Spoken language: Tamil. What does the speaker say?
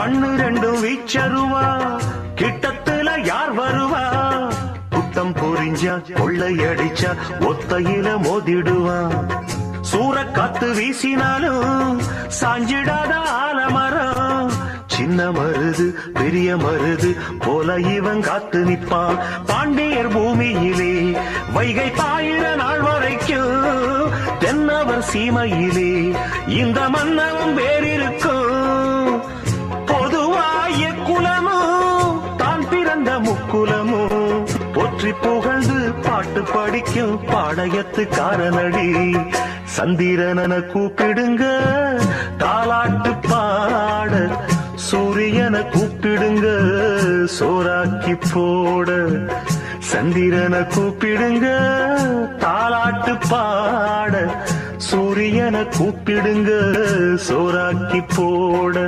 கண்ணு ரெண்டும் வீச்சருவா, கிட்டத்துல யார் வருவா? குட்டம் பொறிஞ்சா கொள்ளையடிச்சா ஒத்தையில மோதிடுவான். சூறக்காத்து வீசினாலும் சாஞ்சிடாத ஆலமரம். சின்ன மருது பெரிய மருது போல இவன் காத்து நிற்பான். பாண்டியர் பூமியிலே வைகை பாயிர நாள் வரைக்கும் தென்னவர் சீமையிலே இந்த மன்னவன் வேறிருக்கும். பொதுவாய குலமும் தான் பிறந்த முக்குலமும் போற்றி புகழ்ந்து பாட்டு படிக்கும் பாளையத்து காரனடி. சந்திரனன கூப்பிடுங்க தாலாட்டு பாட, சூரியன கூப்பிடுங்க சோறாக்கி போட. சந்திரன கூப்பிடுங்க தாலாட்டு பாட, சூரியன கூப்பிடுங்க சோறாக்கி போட.